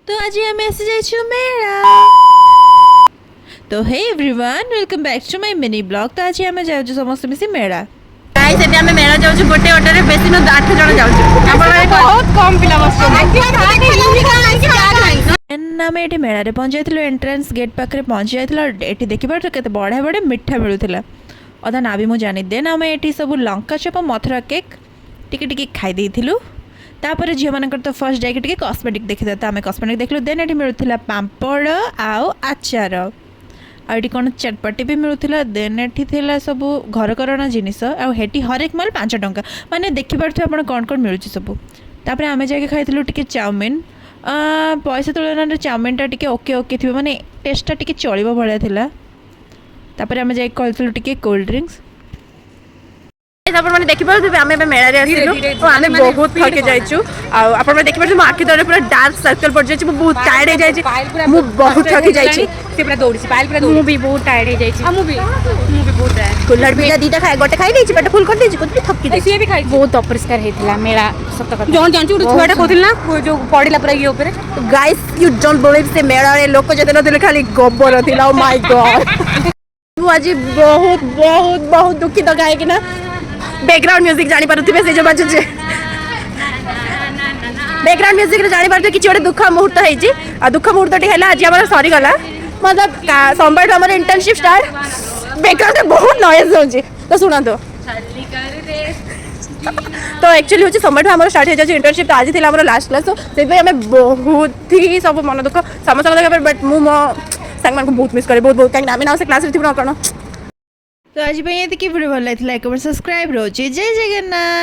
तो आज आम आसी जाइछु मेला। तो hey everyone welcome back to my mini blog. तो आज आम जाउछु समस्त मिसी मेला। गाइस एते हमें मेला जाउछु गोटे ऑटो रे बेसी न 8 जण जाउछु। आपण बहुत कम पिला बसछन। आम ये मेला रे पहुंच जाइथिलु एंट्रेंस गेट पाखरे पहुंच जाइथिलु। एठी देखि पार केते बढिया बढिया मिठा मिलुथिला। अदा ना भी मु जानि देन आम एठी सब लंका चप मथुरा केक टिके टिके खाइ देइथिलु। तापर झील मानकर तो फर्स्ट जाके टिके कॉस्मेटिक देखि देता आम कॉस्मेटिक देखलु। देन एठी मिलुथिला पापड़ आउ आचार आठी कौन चटपटी भी मिलूला। देन एठी थिला सब घरकरणा जिनिस आठी हरेक माल 5 टंका माने देखि पारथि आपण कौन कौन मिलुछि सब। तापर आमे जाके खाइथिलु टिके चाउमिन। पैसा तुलन चाउमिनटा टिके ओके ओके थी माने टेस्टटा टिके चलिबो भलिया थिला। तापर आमे जाके खाइथिलु टिके कोल्ड ड्रिंक्स। आपण माने देखि पारथि आमे बे मेला रे आसिलु तो आमे बहुत थके जाइछु। आ आपण माने देखि पारथि आखि दरे पूरा डार्क सर्कल पड़ जाइछि। मु बहुत टायर्ड हो जाइछि। मु बहुत थके जाइछि। से पूरा दौड़ी पाइल पूरा मु भी बहुत टायर्ड हो जाइछि। मु भी बहुत टायर्ड। कुल्हड़ पिला दीटा खाए गोटे खाइ देछि पेट फुल कर देछि कोति थकी जाइछि। से भी खाइ बहुत अपरिष्कार हेतिला मेला सत कथा। जोन जानछु छुआटा कहथिल ना जो पडिला पूरा ये ऊपर। गाइस यू डोंट बिलीव से मेला रे लोक जते नथिले खाली गोबर थिला। ओ माय गॉड तू आज बहुत बहुत बहुत दुखित गाय कि ना बैकग्राउंड म्यूजिक जानी पारुथिबे से जो बाजुचे बैकग्राउंड म्यूजिक रे जानी पारुथिबे किछि ओटे दुख मुहूर्त हेछि। आ दुख मुहूर्त टी हैला आज हमर सरी गला मतलब सोमवार हमर इंटर्नशिप स्टार्ट बैकग्राउंड में बहुत नॉइज होछि तो सुना तो एक्चुअली होछि सोमवार हमर स्टार्ट हे जाछि इंटर्नशिप। तो आज थिला हमर लास्ट क्लास तो सेबे हमें बहुत ही सब मन दुख समस्त लगे बट मु मो संग मन को बहुत मिस करे बहुत काहे ना से क्लास रे थिबो न कोन। तो आज वीडियो भल लगी लाइक और सब्सक्राइब रोचे। जय जगन्नाथ।